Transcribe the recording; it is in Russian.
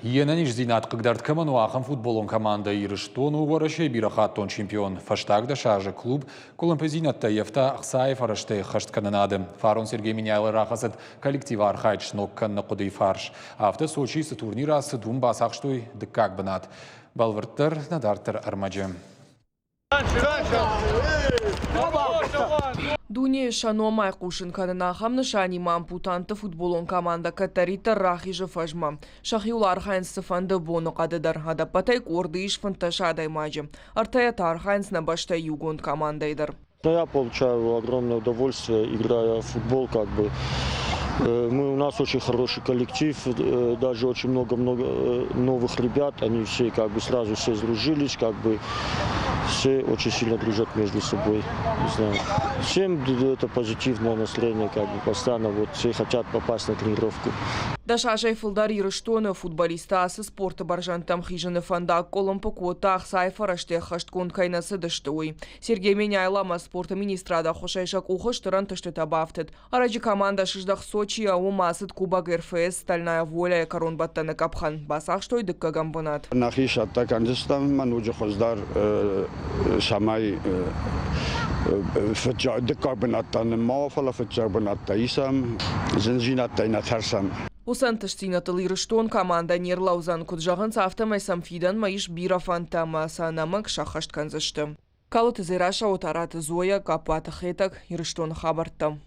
Енаниш зинат кыгдарт каману ахам футболон команда ирыштон угорашей бирахаттон чемпион. Фаштагда шаже клуб колумпезинатта ефта Ахсаев араште хашт кананады. Фарон Сергей Миняйлы рахасет коллектива архайч нокканна кудый фарш. Авто Сочи с турнира с двум басахштой дыкак банат. Балварттар надартар армаджи. Дуне шаномай кушин канана хамна шани мампутанты футболон команда катарита рахи же фажма. Шахиула архайнс сафанда бону кадыдар. Адапатай корды иш фанташадай маджи. Артаята архайнс на башта югонд командайдар. Я получаю огромное удовольствие, играя в футбол, у нас очень хороший коллектив, даже очень много новых ребят, они все сразу все сдружились, все очень сильно дружат между собой. Не знаю. Всем это позитивное настроение, постоянно все хотят попасть на тренировку. Дашажай фулдар ирыштоны футболиста асы спорта баржантам хижины фандак колымпы куотах сайфараште хашткон кайнасы дыштуй. Сергей Меняйлама спорта министрада хошайшак ухыштыран тыштыта бафтет. Араджи команда шыждах Сочи аумасыт кубак РФС стальная воля корон баттаны капхан. Басах штой дыкка гамбанат. Нахиш аттакандыстан мануджи хоздар шамай дыкка бынаттан мафала фытчак бынатта исам зенжинатта инатарсам. Усан тыштинатыл ирыштон команда нерлаузан куджағын сафтамай самфидан маиш бирафантама санамак шахашт канзышты. Калыты зираша отараты Зоя капаты хетак ирыштон хабарттам.